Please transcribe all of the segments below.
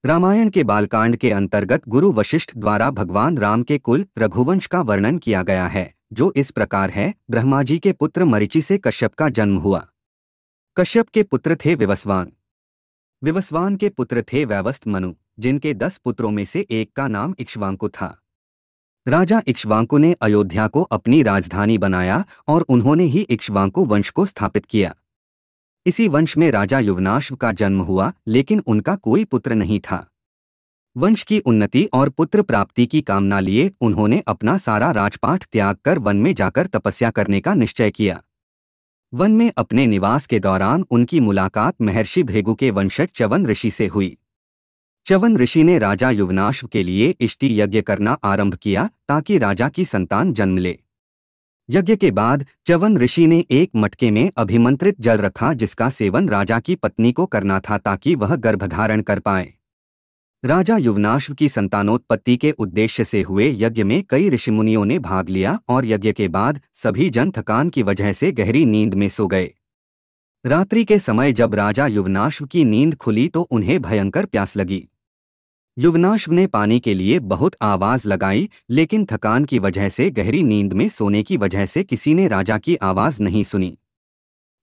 रामायण के बालकांड के अंतर्गत गुरु वशिष्ठ द्वारा भगवान राम के कुल रघुवंश का वर्णन किया गया है, जो इस प्रकार है। ब्रह्मा जी के पुत्र मरीचि से कश्यप का जन्म हुआ। कश्यप के पुत्र थे विवस्वान। विवस्वान के पुत्र थे वैवस्त्र मनु, जिनके 10 पुत्रों में से एक का नाम इक्ष्वाकु था। राजा इक्ष्वाकु ने अयोध्या को अपनी राजधानी बनाया और उन्होंने ही इक्ष्वाकु वंश को स्थापित किया। इसी वंश में राजा युवनाश्व का जन्म हुआ, लेकिन उनका कोई पुत्र नहीं था। वंश की उन्नति और पुत्र प्राप्ति की कामना लिए उन्होंने अपना सारा राजपाट त्याग कर वन में जाकर तपस्या करने का निश्चय किया। वन में अपने निवास के दौरान उनकी मुलाकात महर्षि भृगु के वंशज च्यवन ऋषि से हुई। च्यवन ऋषि ने राजा युवनाश्व के लिए इष्टि यज्ञ करना आरंभ किया ताकि राजा की संतान जन्म ले। यज्ञ के बाद च्यवन ऋषि ने एक मटके में अभिमंत्रित जल रखा, जिसका सेवन राजा की पत्नी को करना था ताकि वह गर्भधारण कर पाए। राजा युवनाश्व की संतानोत्पत्ति के उद्देश्य से हुए यज्ञ में कई ऋषिमुनियों ने भाग लिया और यज्ञ के बाद सभी जन थकान की वजह से गहरी नींद में सो गए। रात्रि के समय जब राजा युवनाश्व की नींद खुली तो उन्हें भयंकर प्यास लगी। युवनाश्व ने पानी के लिए बहुत आवाज लगाई, लेकिन थकान की वजह से गहरी नींद में सोने की वजह से किसी ने राजा की आवाज नहीं सुनी।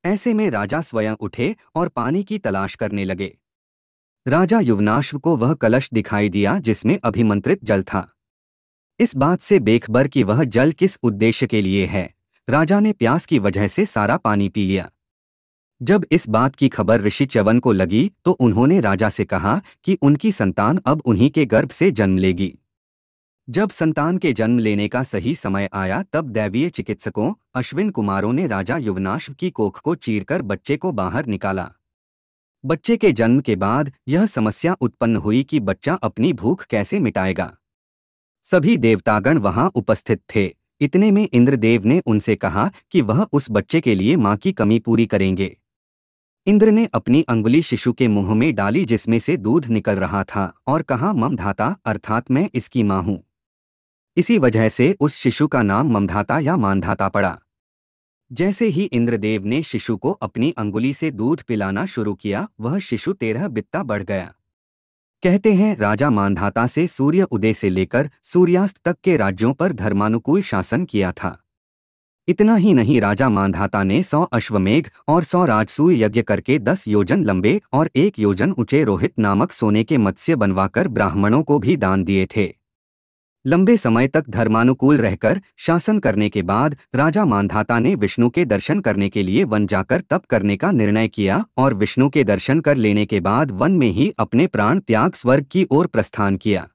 ऐसे में राजा स्वयं उठे और पानी की तलाश करने लगे। राजा युवनाश्व को वह कलश दिखाई दिया जिसमें अभिमंत्रित जल था। इस बात से बेखबर कि वह जल किस उद्देश्य के लिए है, राजा ने प्यास की वजह से सारा पानी पी लिया। जब इस बात की खबर ऋषि च्यवन को लगी तो उन्होंने राजा से कहा कि उनकी संतान अब उन्हीं के गर्भ से जन्म लेगी। जब संतान के जन्म लेने का सही समय आया तब दैवीय चिकित्सकों अश्विन कुमारों ने राजा युवनाश्व की कोख को चीरकर बच्चे को बाहर निकाला। बच्चे के जन्म के बाद यह समस्या उत्पन्न हुई कि बच्चा अपनी भूख कैसे मिटाएगा। सभी देवतागण वहां उपस्थित थे। इतने में इंद्रदेव ने उनसे कहा कि वह उस बच्चे के लिए मां की कमी पूरी करेंगे। इंद्र ने अपनी अंगुली शिशु के मुंह में डाली जिसमें से दूध निकल रहा था और कहा, ममधाता अर्थात मैं इसकी मां हूं। इसी वजह से उस शिशु का नाम ममधाता या मानधाता पड़ा। जैसे ही इंद्रदेव ने शिशु को अपनी अंगुली से दूध पिलाना शुरू किया, वह शिशु 13 बित्ता बढ़ गया। कहते हैं राजा मानधाता से सूर्य उदय से लेकर सूर्यास्त तक के राज्यों पर धर्मानुकूल शासन किया था। इतना ही नहीं, राजा मानधाता ने 100 अश्वमेघ और 100 राजसूय यज्ञ करके 10 योजन लंबे और 1 योजन ऊंचे रोहित नामक सोने के मत्स्य बनवाकर ब्राह्मणों को भी दान दिए थे। लंबे समय तक धर्मानुकूल रहकर शासन करने के बाद राजा मानधाता ने विष्णु के दर्शन करने के लिए वन जाकर तप करने का निर्णय किया और विष्णु के दर्शन कर लेने के बाद वन में ही अपने प्राण त्याग स्वर्ग की ओर प्रस्थान किया।